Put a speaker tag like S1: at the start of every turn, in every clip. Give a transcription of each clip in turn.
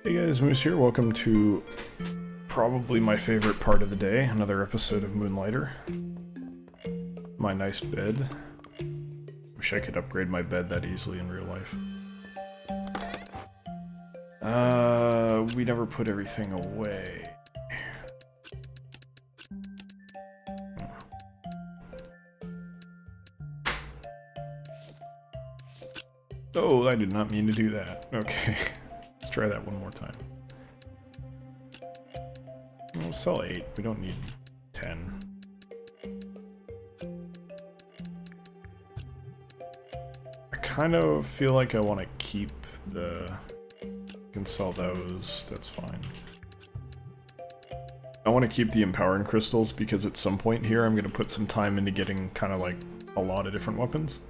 S1: Hey guys, Moose here. Welcome to probably my favorite part of the day, another episode of Moonlighter. My nice bed. Wish I could upgrade my bed that easily in real life. We never put everything away. Oh, I did not mean to do that. Okay. Let's try that one more time. We'll sell 8. We don't need 10. I kind of feel like I want to keep the... I can sell those. That's fine. I want to keep the empowering crystals because at some point here I'm going to put some time into getting kind of like a lot of different weapons.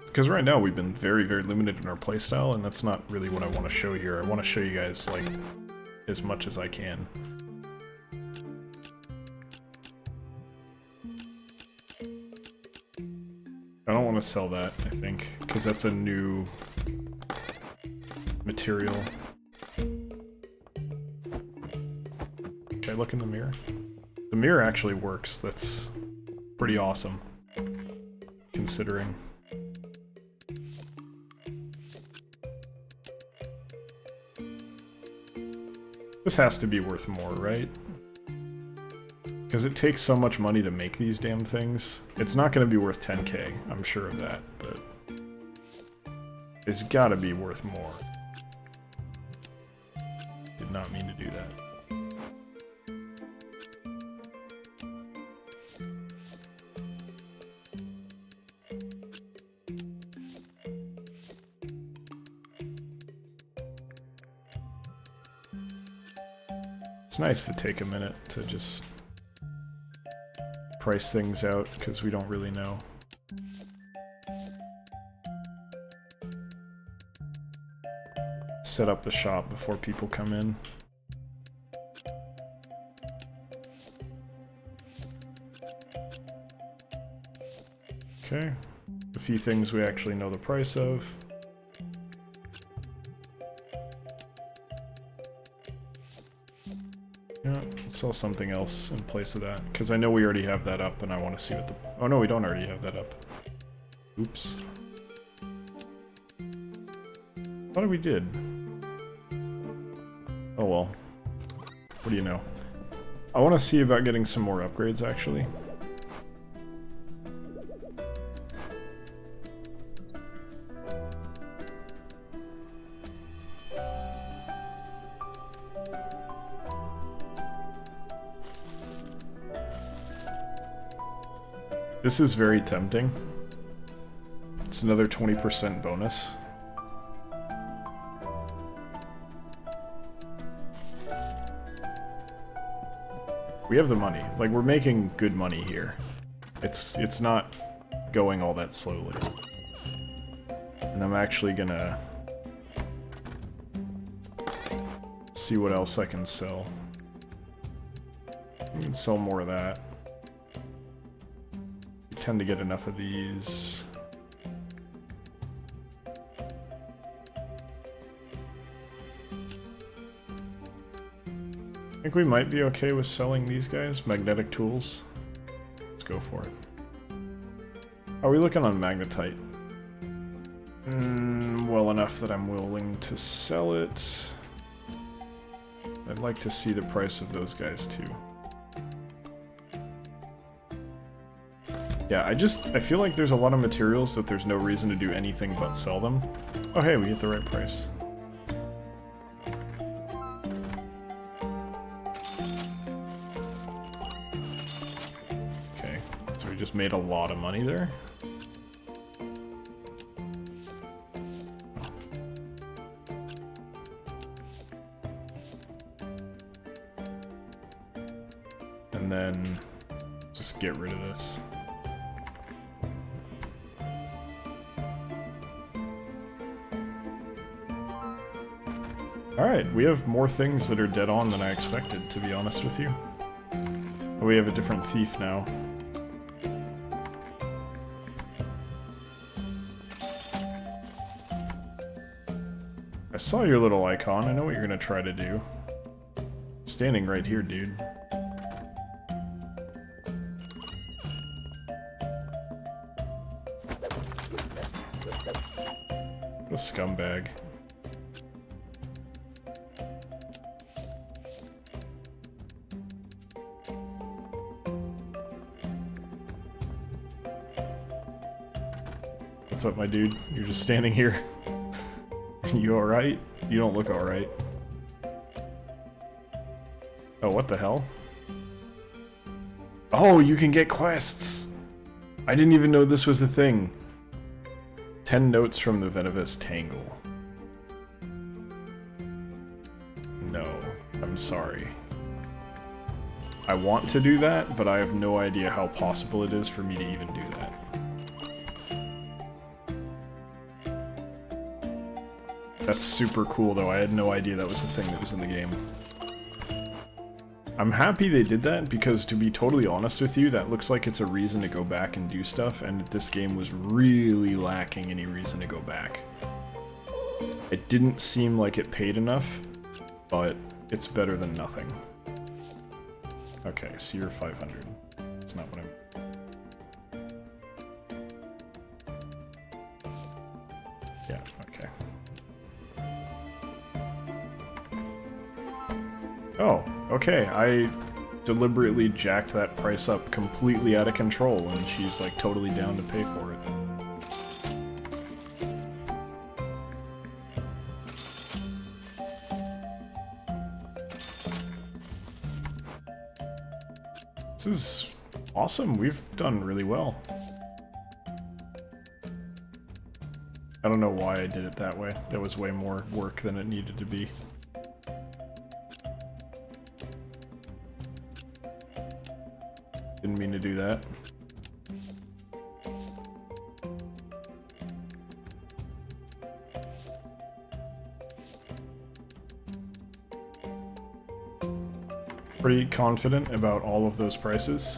S1: Because right now we've been very, very limited in our playstyle, and that's not really what I want to show here. I want to show you guys, like, as much as I can. I don't want to sell that, I think, because that's a new material. Can I look in the mirror? The mirror actually works. That's pretty awesome, considering. This has to be worth more, right? Because it takes so much money to make these damn things. It's not going to be worth 10k, I'm sure of that, but it's got to be worth more. Did not mean to do that. It's nice to take a minute to just price things out, because we don't really know. Set up the shop before people come in. Okay, a few things we actually know the price of. Sell something else in place of that, because I know we already have that up and I want to see what the... Oh no, we don't already have that up. Oops. Thought we did. Oh well. What do you know? I want to see about getting some more upgrades, actually. This is very tempting. It's another 20% bonus. We have the money. Like, we're making good money here. It's not going all that slowly. And I'm actually gonna see what else I can sell. I can sell more of that. Tend to get enough of these. I think we might be okay with selling these guys. Magnetic tools. Let's go for it. How are we looking on magnetite? Well enough that I'm willing to sell it. I'd like to see the price of those guys too. Yeah, I feel like there's a lot of materials that there's no reason to do anything but sell them. Oh hey, we hit the right price. Okay, so we just made a lot of money there. And then just get rid of this. Alright, we have more things that are dead on than I expected, to be honest with you. But we have a different thief now. saw your little icon. I know what you're gonna try to do. Standing right here, dude. What a scumbag. What's up, my dude? You're just standing here. You alright? You don't look alright. Oh, what the hell? Oh, you can get quests! I didn't even know this was a thing. 10 notes from the Venomous Tangle. No, I'm sorry. I want to do that, but I have no idea how possible it is for me to even do that. That's super cool, though. I had no idea that was the thing that was in the game. I'm happy they did that, because to be totally honest with you, that looks like it's a reason to go back and do stuff, and this game was really lacking any reason to go back. It didn't seem like it paid enough, but it's better than nothing. Okay, so you're 500. That's not what I'm... Yeah, okay. Oh, okay, I deliberately jacked that price up completely out of control, and she's like totally down to pay for it. This is awesome, we've done really well. I don't know why I did it that way. That was way more work than it needed to be. Didn't mean to do that. Pretty confident about all of those prices.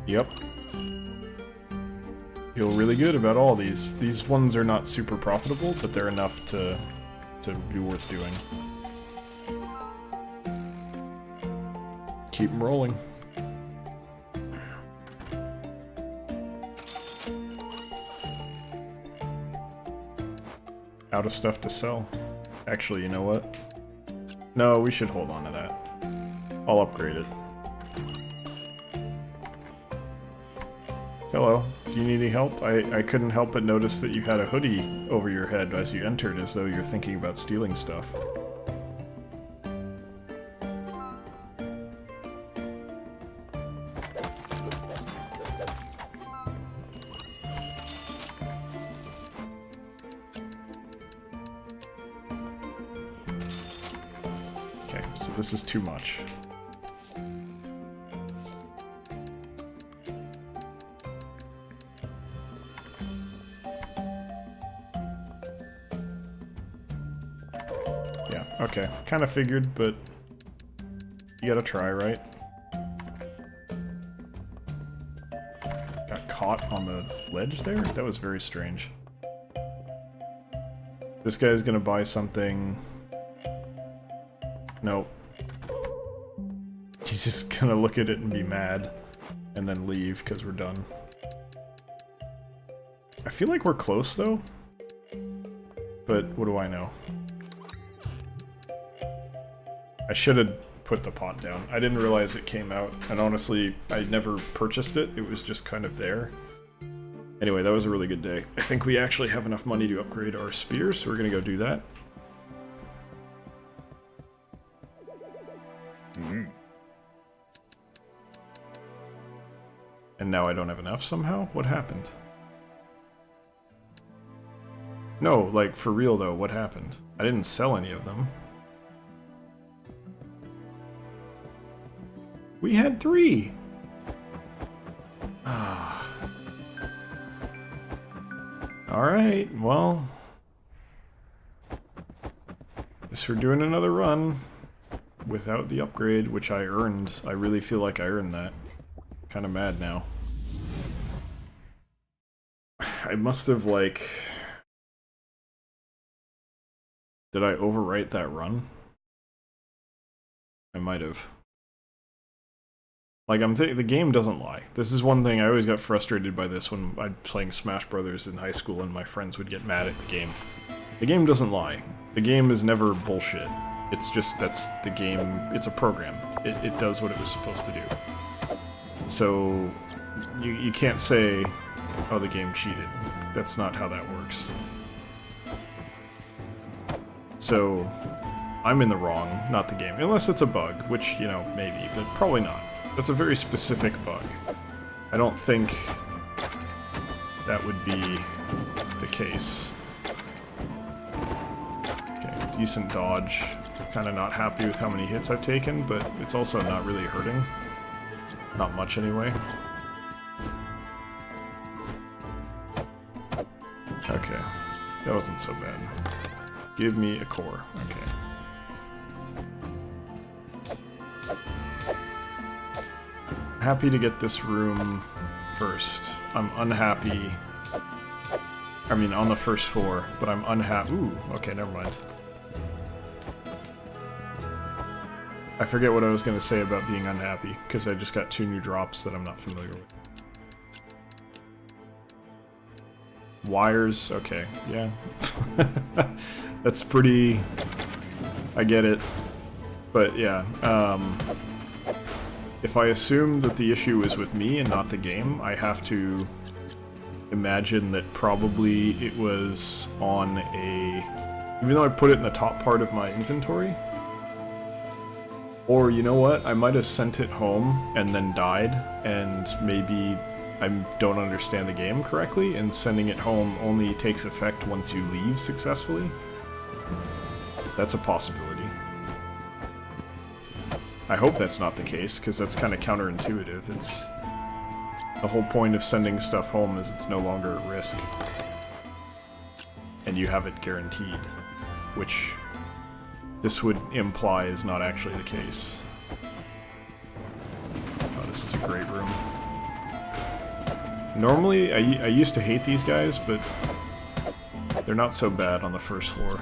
S1: Yep. Feel really good about all these. These ones are not super profitable, but they're enough to be worth doing. Keep them rolling. Out of stuff to sell. Actually, you know what? No, we should hold on to that. I'll upgrade it. Hello. Do you need any help? I couldn't help but notice that you had a hoodie over your head as you entered, as though you're thinking about stealing stuff. Okay, so this is too much. Okay, kind of figured, but you gotta try, right? Got caught on the ledge there? That was very strange. This guy's gonna buy something... Nope. He's just gonna look at it and be mad, and then leave, because we're done. I feel like we're close, though. But what do I know? I should have put the pot down. I didn't realize it came out, and honestly, I never purchased it. It was just kind of there. Anyway, that was a really good day. I think we actually have enough money to upgrade our spear, so we're gonna go do that. And now I don't have enough somehow? What happened? No, like, for real though, what happened? I didn't sell any of them. We had 3! Alright, well... Guess we're doing another run. Without the upgrade, which I earned. I really feel like I earned that. kind of mad now. I must have, like... Did I overwrite that run? I might have. Like, the game doesn't lie. This is one thing, I always got frustrated by this when I was playing Smash Brothers in high school and my friends would get mad at the game. The game doesn't lie. The game is never bullshit. It's just, that's the game, it's a program. It does what it was supposed to do. So, you can't say, oh, the game cheated. That's not how that works. So, I'm in the wrong, not the game. Unless it's a bug, which, you know, maybe, but probably not. That's a very specific bug. I don't think that would be the case. Okay, decent dodge. Kinda not happy with how many hits I've taken, but it's also not really hurting. Not much anyway. Okay, that wasn't so bad. Give me a core, okay. Happy to get this room first. I'm unhappy. I mean, on the first floor, but I'm unhappy. Ooh, okay, never mind. I forget what I was going to say about being unhappy, because I just got 2 new drops that I'm not familiar with. Wires, okay, yeah. That's pretty... I get it. But yeah, if I assume that the issue is with me and not the game, I have to imagine that probably it was on a... Even though I put it in the top part of my inventory, or you know what, I might have sent it home and then died, and maybe I don't understand the game correctly, and sending it home only takes effect once you leave successfully. That's a possibility. I hope that's not the case, because that's kind of counterintuitive. It's... The whole point of sending stuff home is it's no longer at risk. And you have it guaranteed, which this would imply is not actually the case. Oh, this is a great room. Normally, I used to hate these guys, but they're not so bad on the first floor.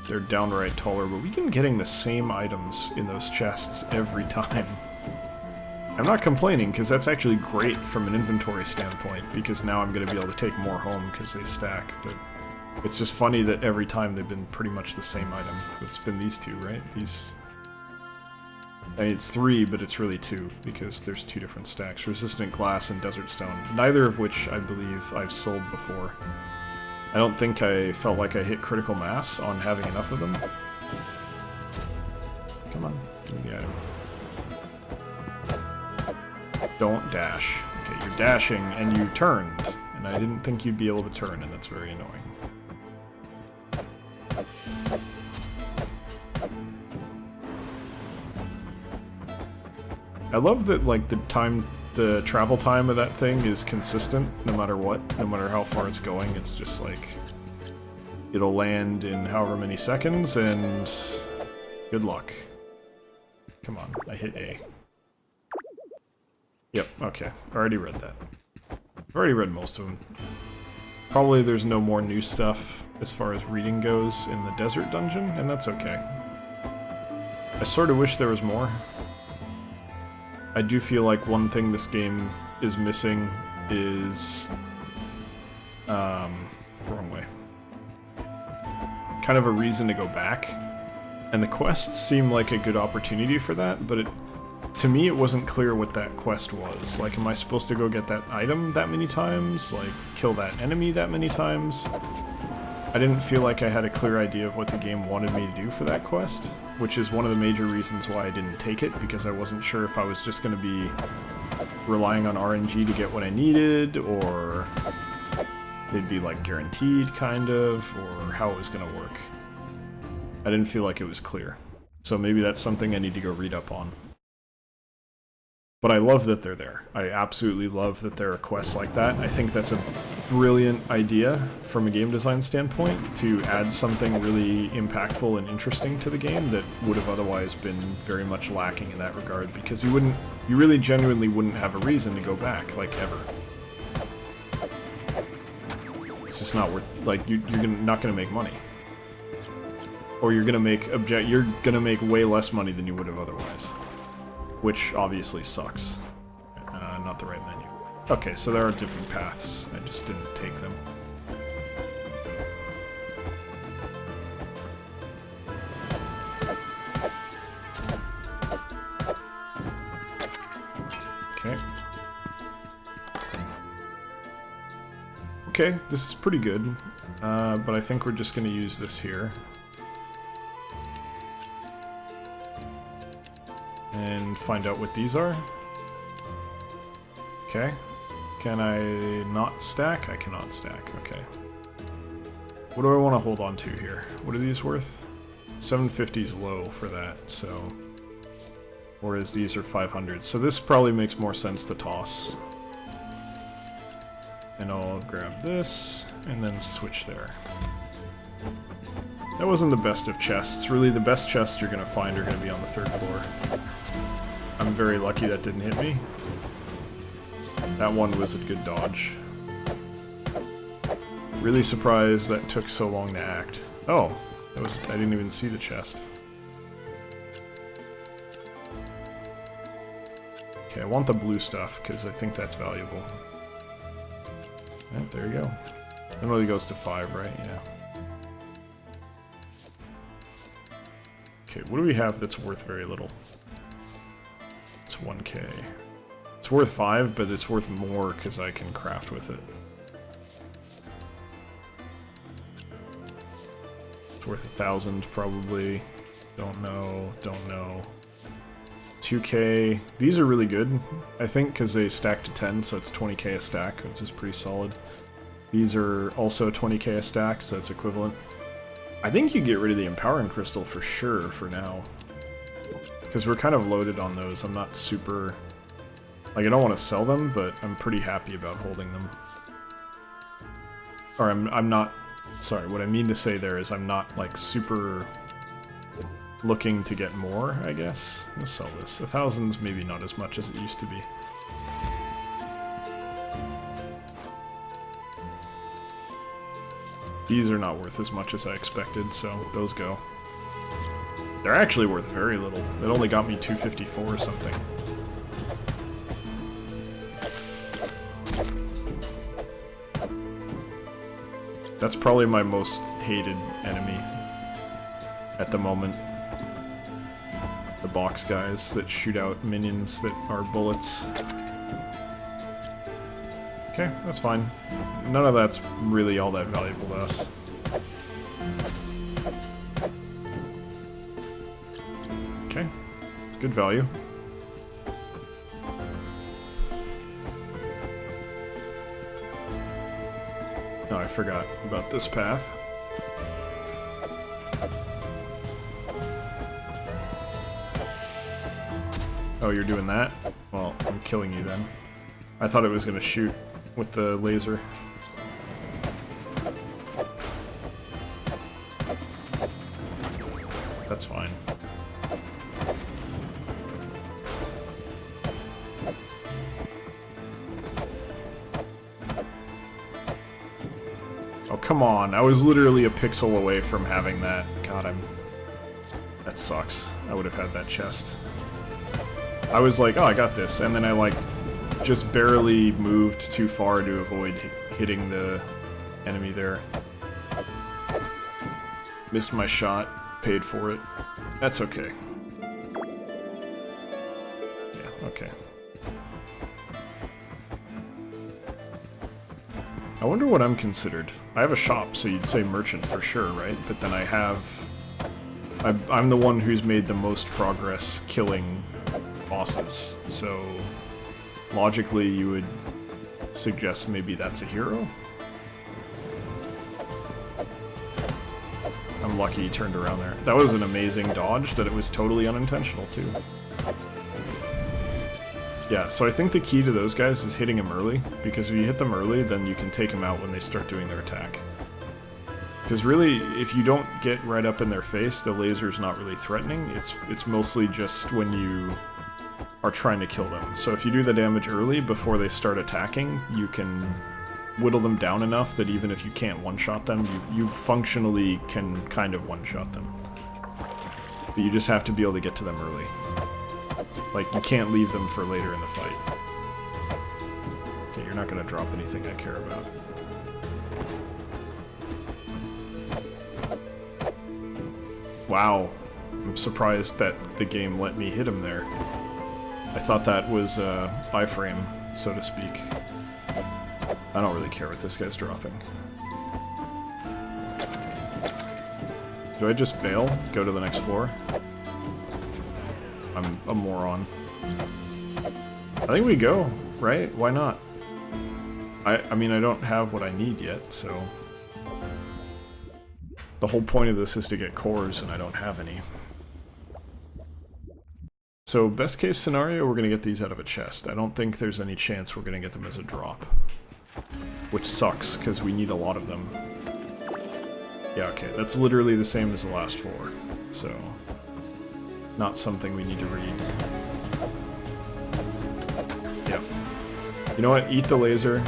S1: They're downright taller, but we keep getting the same items in those chests every time. I'm not complaining, because that's actually great from an inventory standpoint, because now I'm going to be able to take more home because they stack, but it's just funny that every time they've been pretty much the same item. It's been these 2, right? These... I mean, it's 3, but it's really 2, because there's 2 different stacks. Resistant Glass and Desert Stone, neither of which I believe I've sold before. I don't think I felt like I hit critical mass on having enough of them. Come on, give me the item. Don't dash. Okay, you're dashing, and you turned, and I didn't think you'd be able to turn, and that's very annoying. I love that, like, the travel time of that thing is consistent, no matter what, no matter how far it's going. It's just like, it'll land in however many seconds, and good luck. Come on, I hit A. Yep, okay, already read that. I've already read most of them. Probably there's no more new stuff as far as reading goes in the desert dungeon, and that's okay. I sort of wish there was more. I do feel like one thing this game is missing is... wrong way. Kind of a reason to go back. And the quests seem like a good opportunity for that, but to me it wasn't clear what that quest was. Like, am I supposed to go get that item that many times? Like, kill that enemy that many times? I didn't feel like I had a clear idea of what the game wanted me to do for that quest, which is one of the major reasons why I didn't take it, because I wasn't sure if I was just going to be relying on RNG to get what I needed, or they'd be like guaranteed, kind of, or how it was going to work. I didn't feel like it was clear. So maybe that's something I need to go read up on. But I love that they're there. I absolutely love that there are quests like that. I think that's a brilliant idea from a game design standpoint, to add something really impactful and interesting to the game that would have otherwise been very much lacking in that regard, because you really genuinely wouldn't have a reason to go back, like, ever. It's just not worth, like, you're not gonna make money. Or you're gonna make way less money than you would have otherwise. Which obviously sucks. Not the right menu. Okay, so there are different paths. I just didn't take them. Okay. Okay, this is pretty good. But I think we're just going to use this here. And find out what these are. Okay. Can I not stack? I cannot stack. Okay. What do I want to hold on to here? What are these worth? 750 is low for that, so... Whereas these are 500. So this probably makes more sense to toss. And I'll grab this, and then switch there. That wasn't the best of chests. Really, the best chests you're going to find are going to be on the 3rd floor. I'm very lucky that didn't hit me. That one was a good dodge. Really surprised that took so long to act. Oh, I didn't even see the chest. Okay, I want the blue stuff, because I think that's valuable. Yeah, there you go. It only goes to 5, right? Yeah. Okay, what do we have that's worth very little? It's 1k. It's worth 5, but it's worth more because I can craft with it. It's worth 1,000 probably. Don't know, don't know. 2k. These are really good, I think, because they stack to 10, so it's 20k a stack, which is pretty solid. These are also 20k a stack, so that's equivalent. I think you get rid of the empowering crystal for sure for now. Because we're kind of loaded on those. I'm not super... Like, I don't want to sell them, but I'm pretty happy about holding them. Or I'm not... Sorry, what I mean to say there is I'm not, like, super looking to get more, I guess. Let's sell this. 1,000's maybe not as much as it used to be. These are not worth as much as I expected, so those go. They're actually worth very little. It only got me 254 or something. That's probably my most hated enemy at the moment. The box guys that shoot out minions that are bullets. Okay, that's fine. None of that's really all that valuable to us. Okay, good value. Oh, I forgot about this path. Oh, you're doing that? Well, I'm killing you then. I thought it was gonna shoot with the laser. That's fine. Oh, come on. I was literally a pixel away from having that. God, that sucks. I would have had that chest. I was like, oh, I got this, and then I, like, just barely moved too far to avoid hitting the enemy there. Missed my shot, paid for it. That's okay. Yeah, okay. I wonder what I'm considered. I have a shop, so you'd say merchant for sure, right? But then I'm the one who's made the most progress killing bosses, so logically you would suggest maybe that's a hero? I'm lucky he turned around there. That was an amazing dodge that it was totally unintentional too. Yeah, so I think the key to those guys is hitting them early, because if you hit them early, then you can take them out when they start doing their attack. Because really, if you don't get right up in their face, the laser's not really threatening. It's mostly just when you are trying to kill them. So if you do the damage early, before they start attacking, you can whittle them down enough that even if you can't one-shot them, you functionally can kind of one-shot them. But you just have to be able to get to them early. Like, you can't leave them for later in the fight. Okay, you're not going to drop anything I care about. Wow. I'm surprised that the game let me hit him there. I thought that was iframe, so to speak. I don't really care what this guy's dropping. Do I just bail? Go to the next floor? I'm a moron. I think we go, right? Why not? I mean, I don't have what I need yet, so... The whole point of this is to get cores, and I don't have any. So, best case scenario, we're going to get these out of a chest. I don't think there's any chance we're going to get them as a drop. Which sucks, because we need a lot of them. Yeah, okay, that's literally the same as the last four, so... Not something we need to read. Yep. You know what? Eat the laser.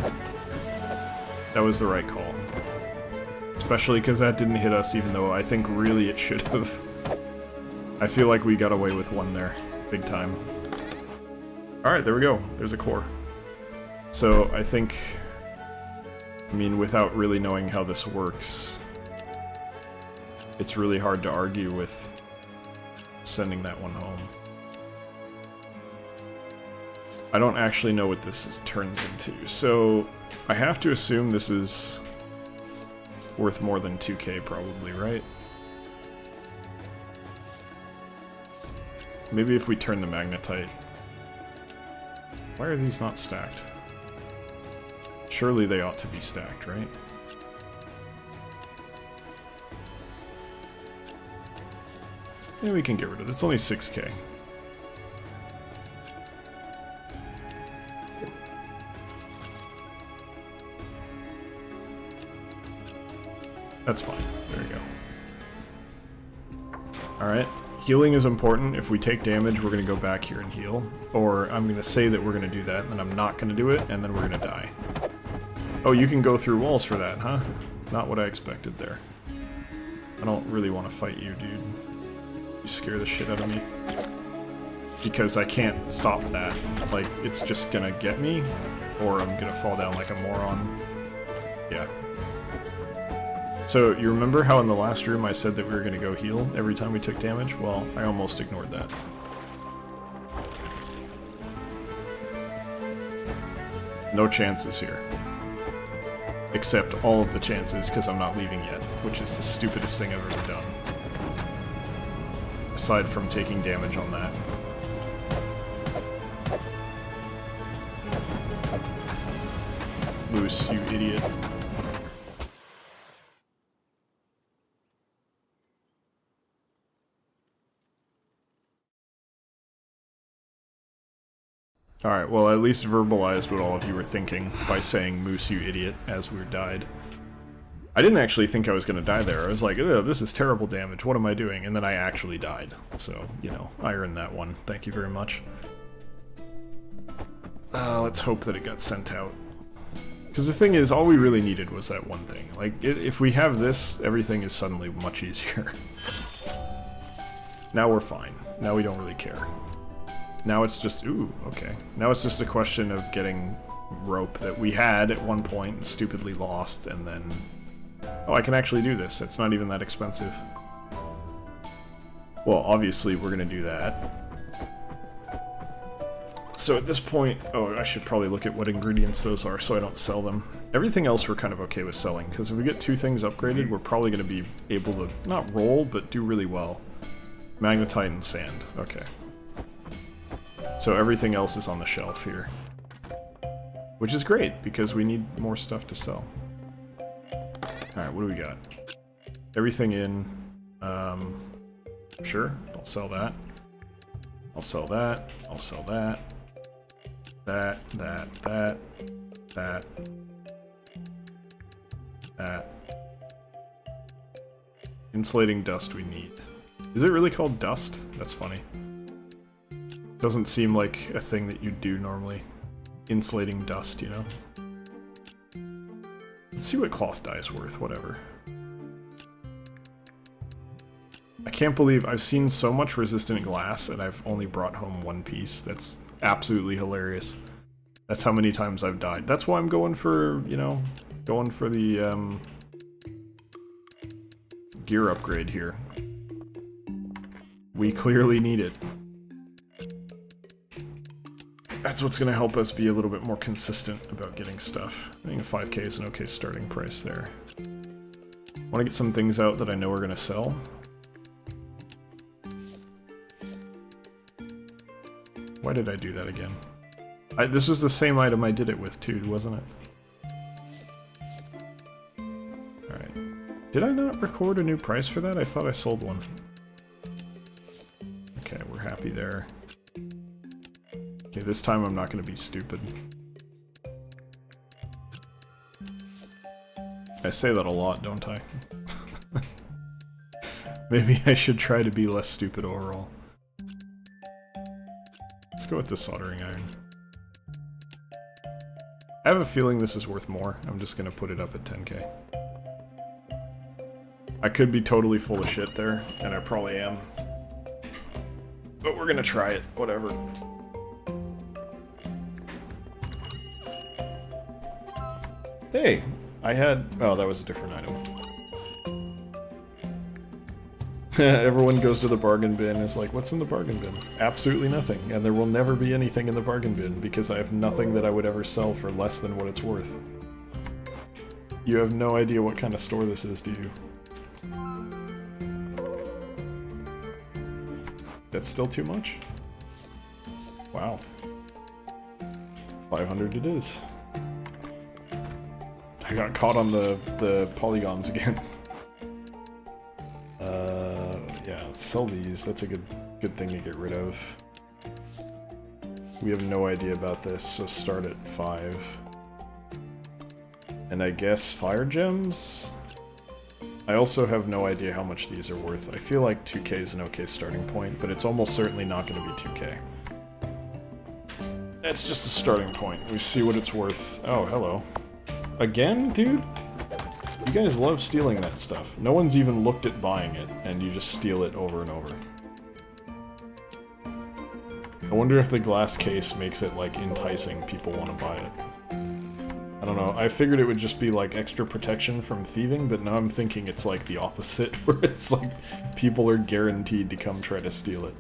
S1: That was the right call. Especially because that didn't hit us, even though I think really it should have. I feel like we got away with one there. Big time. Alright, there we go. There's a core. So, I think... I mean, without really knowing how this works, it's really hard to argue with sending that one home. I don't actually know what this turns into, so I have to assume this is worth more than 2k probably, right? Maybe if we turn the magnetite. Why are these not stacked? Surely they ought to be stacked, right? Yeah, we can get rid of it. It's only 6k. That's fine. There we go. Alright. Healing is important. If we take damage, we're going to go back here and heal. Or I'm going to say that we're going to do that, and then I'm not going to do it, and then we're going to die. Oh, you can go through walls for that, huh? Not what I expected there. I don't really want to fight you, dude. You scare the shit out of me. Because I can't stop that. Like, it's just gonna get me, or I'm gonna fall down like a moron. Yeah. So, you remember how in the last room I said that we were gonna go heal every time we took damage? Well, I almost ignored that. No chances here. Except all of the chances, because I'm not leaving yet, which is the stupidest thing I've ever done. Aside from taking damage on that. Moose, you idiot. Alright, well, at least verbalized what all of you were thinking by saying, Moose, you idiot, as we died. I didn't actually think I was going to die there. I was like, oh, this is terrible damage, what am I doing? And then I actually died. So, you know, I earned that one. Thank you very much. Let's hope that it got sent out. Because the thing is, all we really needed was that one thing. Like, if we have this, everything is suddenly much easier. Now we're fine. Now we don't really care. Now it's just, ooh, okay. Now it's just a question of getting rope that we had at one point and stupidly lost, and then... Oh, I can actually do this. It's not even that expensive. Well, obviously we're gonna do that. So at this point... Oh, I should probably look at what ingredients those are so I don't sell them. Everything else we're kind of okay with selling, because if we get two things upgraded, we're probably gonna be able to, not roll, but do really well. Magnetite and sand. Okay. So everything else is on the shelf here. Which is great, because we need more stuff to sell. Alright, what do we got? Everything in... Sure, I'll sell that. I'll sell that. I'll sell that. That. Insulating dust we need. Is it really called dust? That's funny. Doesn't seem like a thing that you'd do normally. Insulating dust, you know? Let's see what cloth dye is worth, whatever. I can't believe I've seen so much resistant glass and I've only brought home one piece. That's absolutely hilarious. That's how many times I've died. That's why I'm going for, you know, going for the gear upgrade here. We clearly need it. That's what's going to help us be a little bit more consistent about getting stuff. I think a 5k is an okay starting price there. Want to get some things out that I know are going to sell. Why did I do that again? This was the same item I did it with too, wasn't it? Alright. Did I not record a new price for that? I thought I sold one. Okay, we're happy there. Okay, this time I'm not going to be stupid. I say that a lot, don't I? Maybe I should try to be less stupid overall. Let's go with the soldering iron. I have a feeling this is worth more. I'm just going to put it up at 10k. I could be totally full of shit there, and I probably am. But we're going to try it, whatever. Hey, I had... Oh, that was a different item. Everyone goes to the bargain bin and is like, what's in the bargain bin? Absolutely nothing, and there will never be anything in the bargain bin because I have nothing that I would ever sell for less than what it's worth. You have no idea what kind of store this is, do you? That's still too much? Wow. 500 it is. I got caught on the polygons again. Yeah, let's sell these. That's a good thing to get rid of. We have no idea about this, so start at 5. And I guess fire gems? I also have no idea how much these are worth. I feel like 2k is an okay starting point, but it's almost certainly not going to be 2k. It's just a starting point. We see what it's worth. Oh, hello. Again, dude? You guys love stealing that stuff. No one's even looked at buying it, and you just steal it over and over. I wonder if the glass case makes it, like, enticing people want to buy it. I don't know. I figured it would just be, like, extra protection from thieving, but now I'm thinking it's, like, the opposite, where it's, like, people are guaranteed to come try to steal it.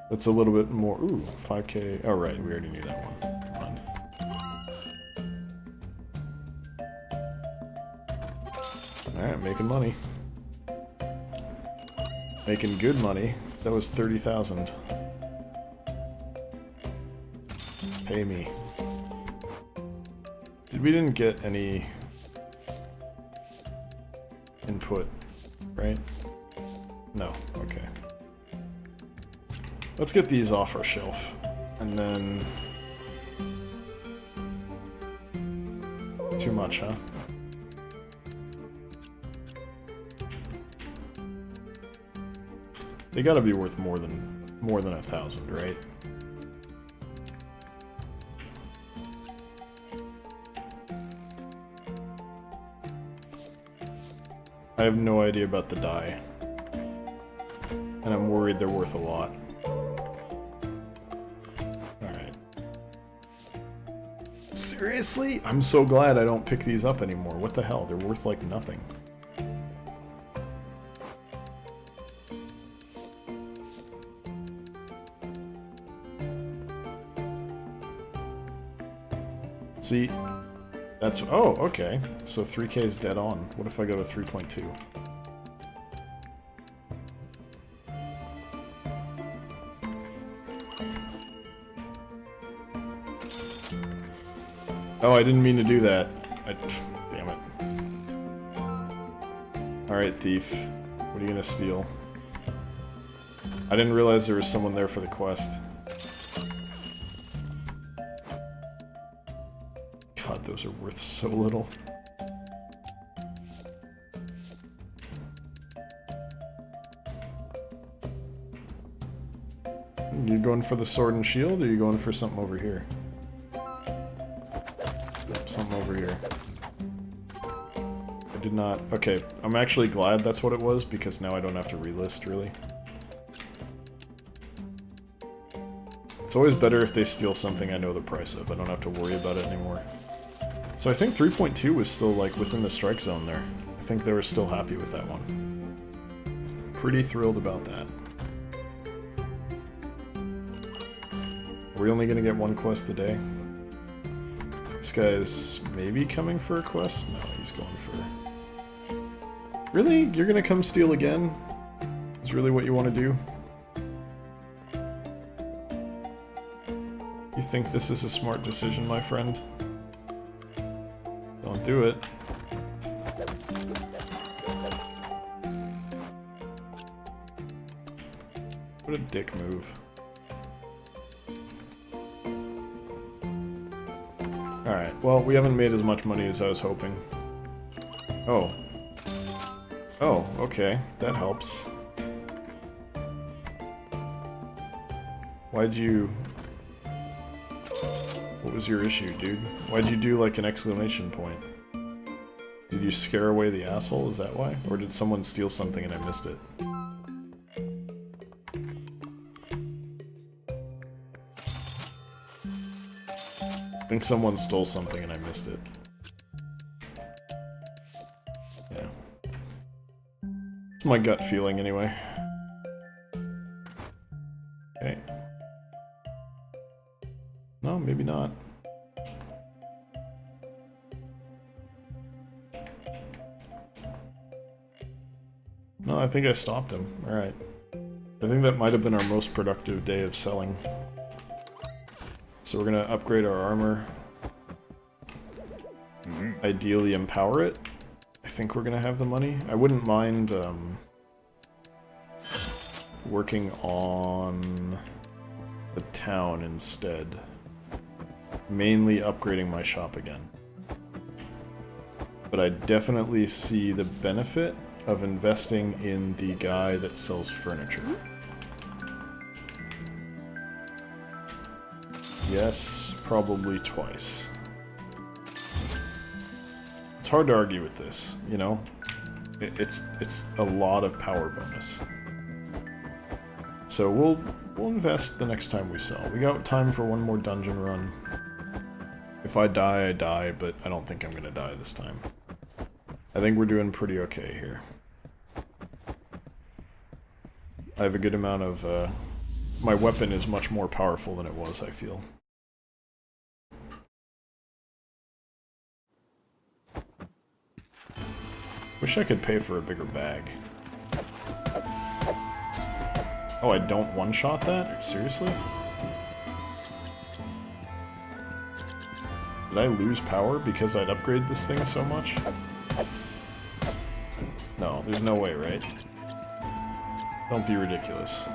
S1: That's a little bit more... Ooh, 5k... Oh, right, we already knew that one. Come on. Alright, making money. Making good money. That was 30,000. Pay me. We didn't get any input, right? No, okay. Let's get these off our shelf, and then... Too much, huh? They gotta be worth more than 1,000, right? I have no idea about the dye. And I'm worried they're worth a lot. Alright. Seriously? I'm so glad I don't pick these up anymore. What the hell? They're worth like nothing. See? That's... Oh, okay. So 3k is dead on. What if I go to 3.2? Oh, I didn't mean to do that. Damn it. Alright, thief. What are you gonna steal? I didn't realize there was someone there for the quest. god, those are worth so little. You going for the sword and shield, or are you going for something over here? Something over here. I did not... Okay, I'm actually glad that's what it was, because now I don't have to relist, really. It's always better if they steal something I know the price of. I don't have to worry about it anymore. So I think 3.2 was still, like, within the strike zone there. I think they were still happy with that one. Pretty thrilled about that. Are we only gonna get one quest a day? This guy's maybe coming for a quest? No, he's going for... Really? You're gonna come steal again? Is really what you want to do? You think this is a smart decision, my friend? Don't do it. What a dick move. Alright, well, we haven't made as much money as I was hoping. Oh. Oh, okay. That helps. Why'd you... What was your issue, dude? Why'd you do, like, an exclamation point? Did you scare away the asshole? Is that why? Or did someone steal something and I missed it? I think someone stole something and I missed it. Yeah. It's my gut feeling, anyway. Okay. No, maybe not. No, I think I stopped him. Alright. I think that might have been our most productive day of selling. So we're gonna upgrade our armor. Ideally empower it. I think we're gonna have the money. I wouldn't mind working on the town instead. Mainly upgrading my shop again. But I definitely see the benefit of investing in the guy that sells furniture. Yes, probably twice. It's hard to argue with this, you know? It's a lot of power bonus. So we'll invest the next time we sell. We got time for one more dungeon run. If I die, I die, but I don't think I'm gonna die this time. I think we're doing pretty okay here. I have a good amount of, my weapon is much more powerful than it was, I feel. Wish I could pay for a bigger bag. Oh, I don't one-shot that? Seriously? Did I lose power because I'd upgrade this thing so much? No, there's no way, right? Don't be ridiculous.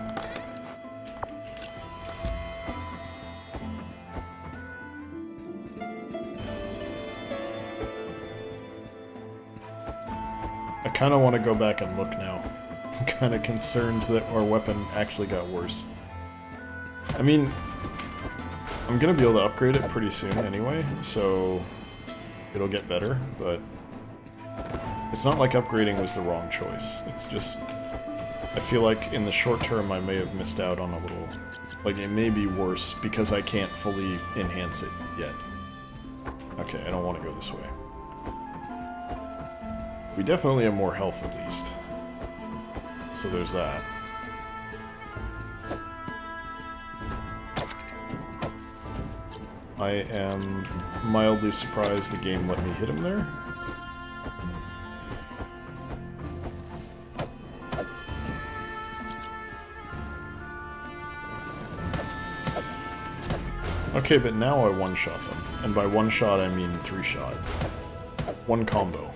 S1: I kind of want to go back and look now. I'm kind of concerned that our weapon actually got worse. I mean, I'm going to be able to upgrade it pretty soon anyway, so it'll get better, but it's not like upgrading was the wrong choice. It's just, I feel like in the short term I may have missed out on a little, like it may be worse because I can't fully enhance it yet. Okay, I don't want to go this way. We definitely have more health at least. So there's that. I am mildly surprised the game let me hit him there. Okay, but now I one-shot them. And by one-shot I mean three-shot. One combo.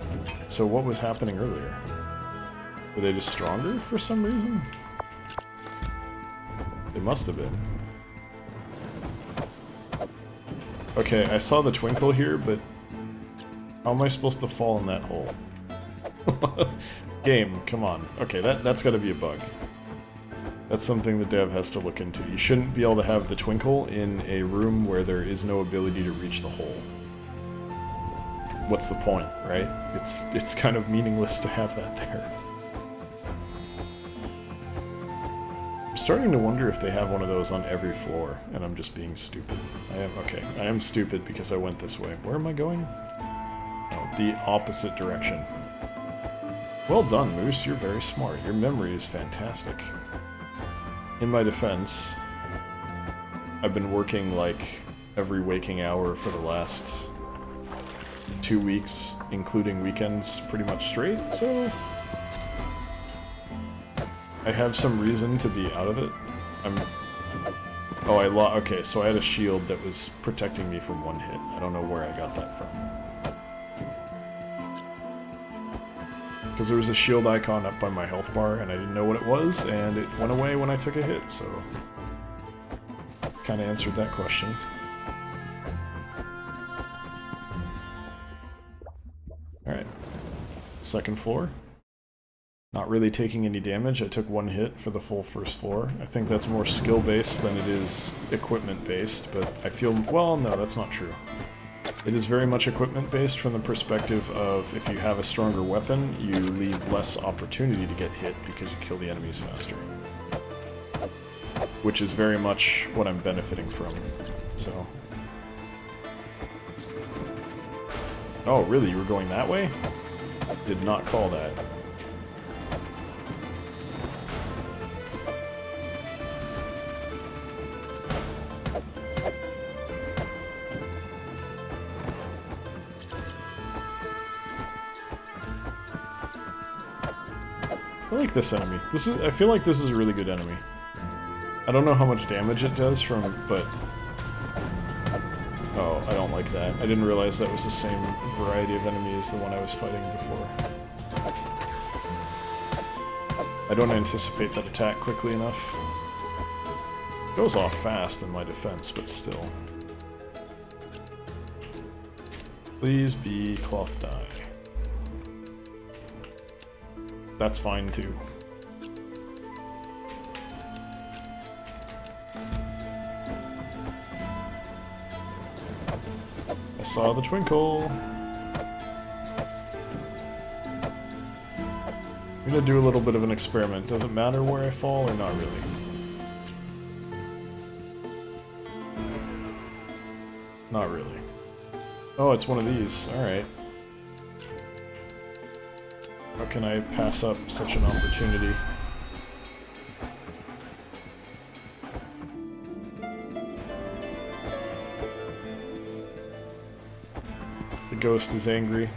S1: So what was happening earlier? Were they just stronger for some reason? They must have been. Okay, I saw the twinkle here, but How am I supposed to fall in that hole? Game, come on. Okay, that's gotta be a bug. That's something the dev has to look into. You shouldn't be able to have the twinkle in a room where there is no ability to reach the hole. What's the point, right? It's kind of meaningless to have that there. I'm starting to wonder if they have one of those on every floor, and I'm just being stupid. I am stupid because I went this way. Where am I going? Oh, the opposite direction. Well done, Moose. You're very smart. Your memory is fantastic. In my defense, I've been working like every waking hour for the last 2 weeks, including weekends, pretty much straight, so I have some reason to be out of it. Okay, so I had a shield that was protecting me from one hit. I don't know where I got that from. Because there was a shield icon up by my health bar, and I didn't know what it was, and it went away when I took a hit, so kind of answered that question. Alright. Second floor. Not really taking any damage. I took one hit for the full first floor. I think that's more skill-based than it is equipment-based, but I feel... well, no, that's not true. It is very much equipment-based from the perspective of if you have a stronger weapon, you leave less opportunity to get hit because you kill the enemies faster. Which is very much what I'm benefiting from, so... Oh, really? You were going that way? Did not call that. I like this enemy. I feel like this is a really good enemy. I don't know how much damage it does from, but... Oh, I don't like that. I didn't realize that was the same variety of enemy as the one I was fighting before. I don't anticipate that attack quickly enough. It goes off fast in my defense, but still. Please be cloth dye. That's fine too. I saw the twinkle. I'm gonna do a little bit of an experiment. Does it matter where I fall or not really? Not really. Oh, it's one of these. Alright. How can I pass up such an opportunity? The ghost is angry.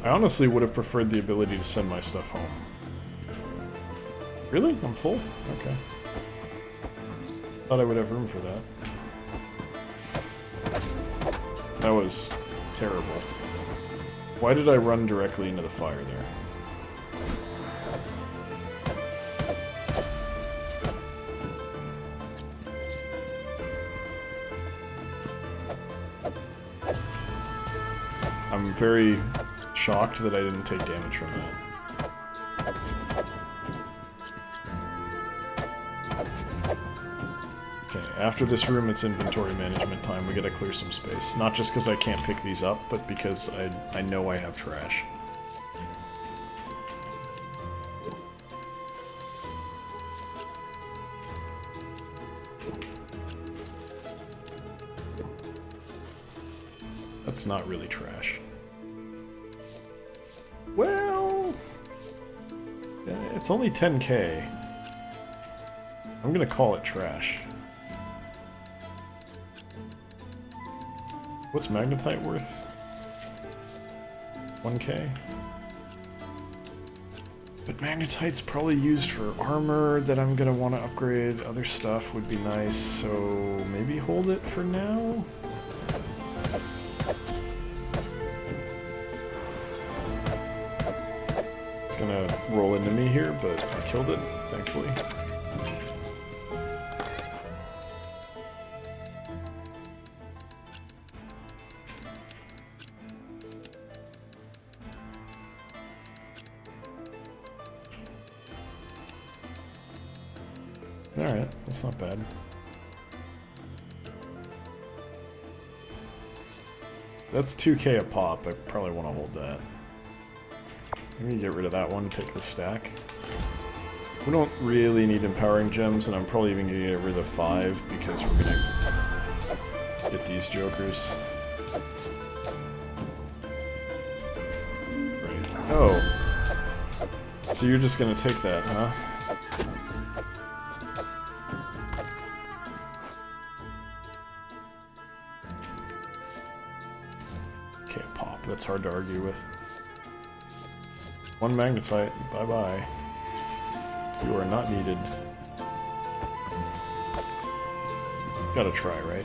S1: I honestly would have preferred the ability to send my stuff home. Really? I'm full? Okay. Thought I would have room for that. That was terrible. Why did I run directly into the fire there? I'm very shocked that I didn't take damage from that. Okay, after this room it's inventory management time. We gotta clear some space. Not just because I can't pick these up, but because I know I have trash. That's not really trash. Well... it's only 10k. I'm gonna call it trash. What's magnetite worth? 1k? But magnetite's probably used for armor that I'm gonna want to upgrade. Other stuff would be nice, so maybe hold it for now? It's gonna roll into me here, but I killed it, thankfully. Alright, that's not bad. That's 2k a pop, I probably want to hold that. Let me get rid of that one, take the stack. We don't really need empowering gems, and I'm probably even going to get rid of 5 because we're going to get these jokers. Right. Oh. So you're just going to take that, huh? Okay, pop. That's hard to argue with. One magnetite. Bye-bye. You are not needed. Gotta try, right?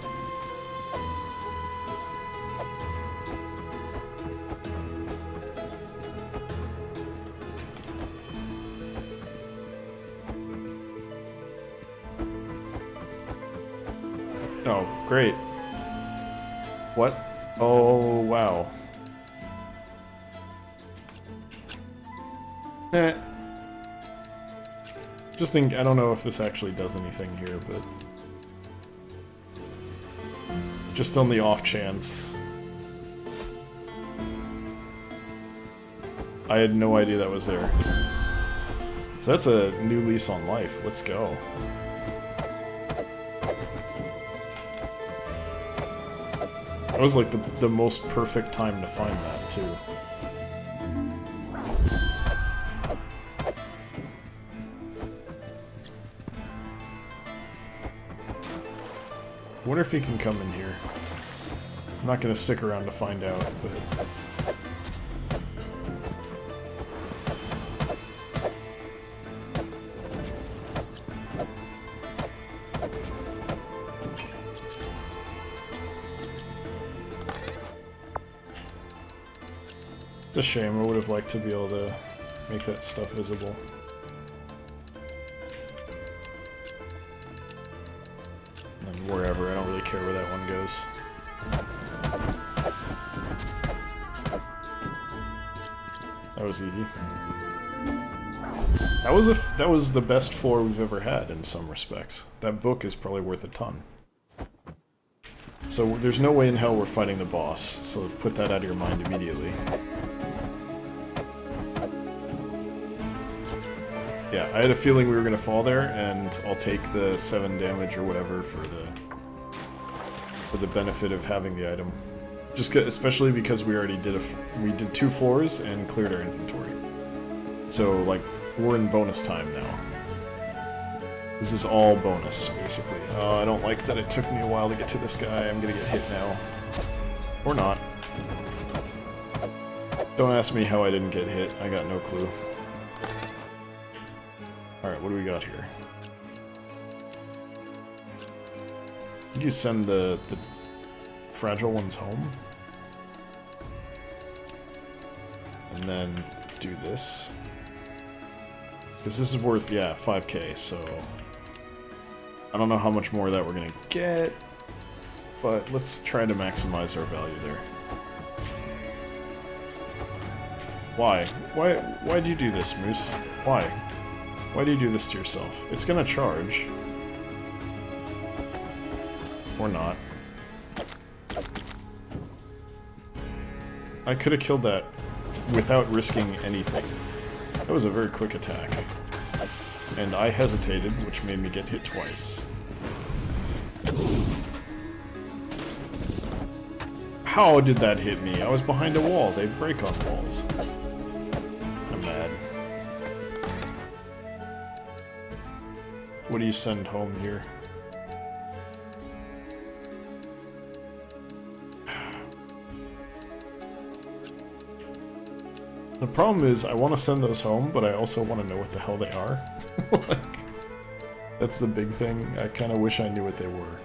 S1: Oh, great. What? Oh, wow. Just think, I don't know if this actually does anything here, but... just on the off chance. I had no idea that was there. So that's a new lease on life. Let's go. That was like the most perfect time to find that, too. I wonder if he can come in here. I'm not gonna stick around to find out, but... it's a shame, I would have liked to be able to make that stuff visible. And wherever, I don't really care where that one goes. That was easy. That was the best floor we've ever had in some respects. That book is probably worth a ton. So there's no way in hell we're fighting the boss, so put that out of your mind immediately. Yeah, I had a feeling we were gonna fall there, and I'll take the 7 damage or whatever for the benefit of having the item. Just especially because we already did we did 2 floors and cleared our inventory. So like we're in bonus time now. This is all bonus, basically. Oh, I don't like that it took me a while to get to this guy. I'm gonna get hit now. Or not. Don't ask me how I didn't get hit. I got no clue. Alright, what do we got here? Did you send the fragile ones home? And then do this. Because this is worth, yeah, 5k, so... I don't know how much more of that we're gonna get, but let's try to maximize our value there. Why? Why do you do this, Moose? Why? Why do you do this to yourself? It's gonna charge. Or not. I could have killed that without risking anything. That was a very quick attack. And I hesitated, which made me get hit twice. How did that hit me? I was behind a wall. They break on walls. I'm mad. What do you send home here? The problem is, I want to send those home, but I also want to know what the hell they are. Like, that's the big thing. I kind of wish I knew what they were.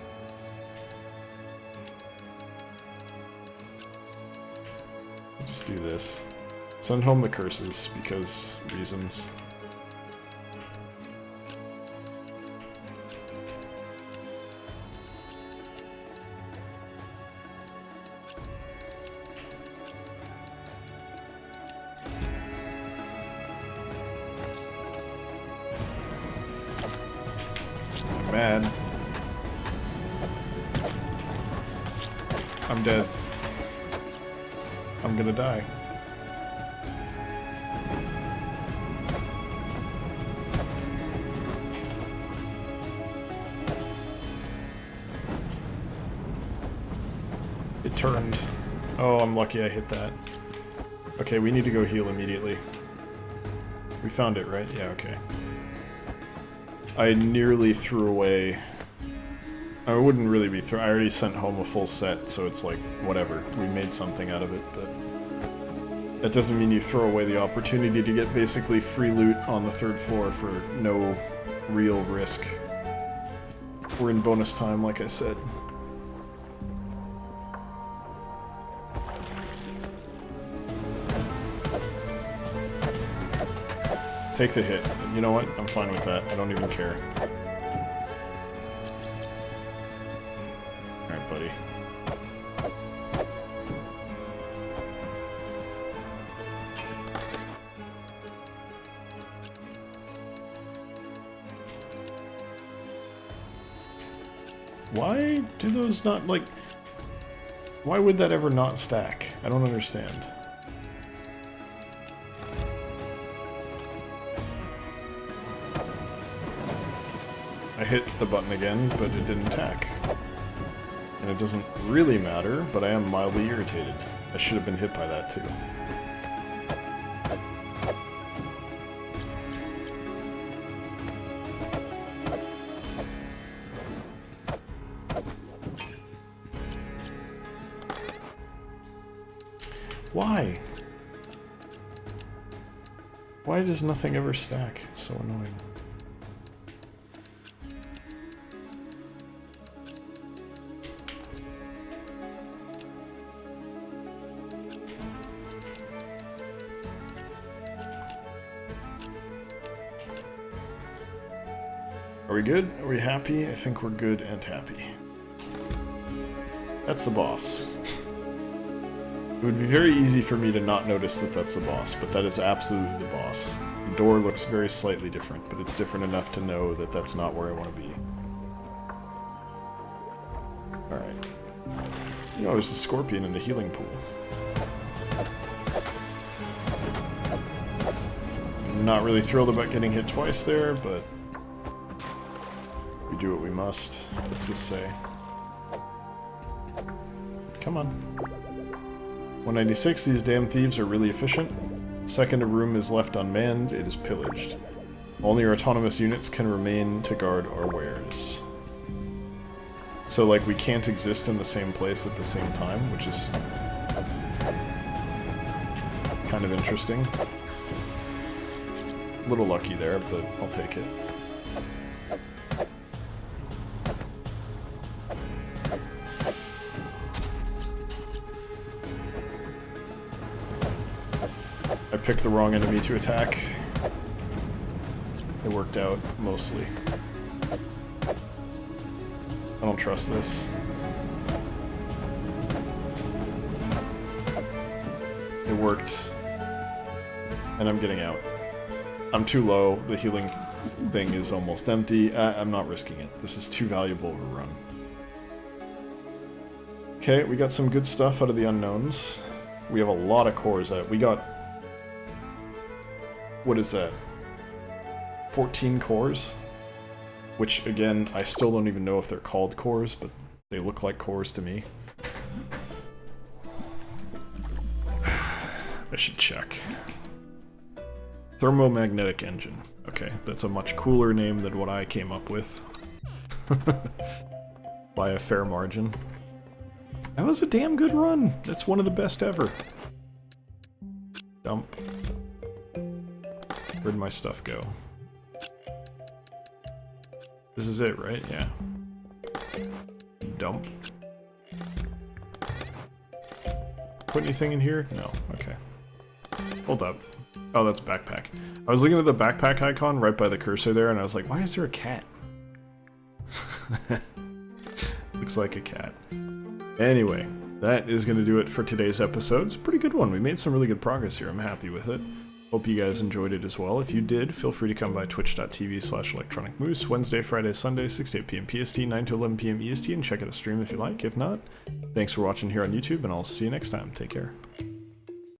S1: Just do this. Send home the curses, because reasons. mad. I'm dead. I'm gonna die. It turned. Oh, I'm lucky I hit that. Okay, we need to go heal immediately. We found it, right? Yeah, okay. I nearly threw away... I wouldn't really be I already sent home a full set, so it's like, whatever. We made something out of it, but... That doesn't mean you throw away the opportunity to get basically free loot on the 3rd floor for no real risk. We're in bonus time, like I said. Take the hit. You know what? I'm fine with that. I don't even care. Alright, buddy. Why do those not, like... Why would that ever not stack? I don't understand. I hit the button again, but it didn't attack. And it doesn't really matter, but I am mildly irritated. I should have been hit by that too. Why? Why does nothing ever stack? It's so annoying. Are we good? Are we happy? I think we're good and happy. That's the boss. It would be very easy for me to not notice that that's the boss, but that is absolutely the boss. The door looks very slightly different, but it's different enough to know that that's not where I want to be. Alright. You know, there's a scorpion in the healing pool. I'm not really thrilled about getting hit twice there, but... we do what we must. What's this say? Come on. 196, these damn thieves are really efficient. Second a room is left unmanned, it is pillaged. Only our autonomous units can remain to guard our wares. So, like, we can't exist in the same place at the same time, which is kind of interesting. A little lucky there, but I'll take it. I picked the wrong enemy to attack. It worked out, mostly. I don't trust this. It worked. And I'm getting out. I'm too low, the healing thing is almost empty. I'm not risking it. This is too valuable of a run. Okay, we got some good stuff out of the unknowns. We have a lot of cores out. We got... what is that? 14 cores? Which, again, I still don't even know if they're called cores, but they look like cores to me. I should check. Thermomagnetic engine. Okay, that's a much cooler name than what I came up with. By a fair margin. That was a damn good run! That's one of the best ever. Dump. Where'd my stuff go? This is it, right? Yeah. Dump. Put anything in here? No. Okay. Hold up. Oh, that's backpack. I was looking at the backpack icon right by the cursor there, and I was like, why is there a cat? Looks like a cat. Anyway, that is going to do it for today's episode. It's a pretty good one. We made some really good progress here. I'm happy with it. Hope you guys enjoyed it as well. If you did, feel free to come by twitch.tv/electronicmoose, Wednesday, Friday, Sunday, 6 to 8 p.m. PST, 9 to 11 p.m. EST, and check out a stream if you like. If not, thanks for watching here on YouTube, and I'll see you next time. Take care.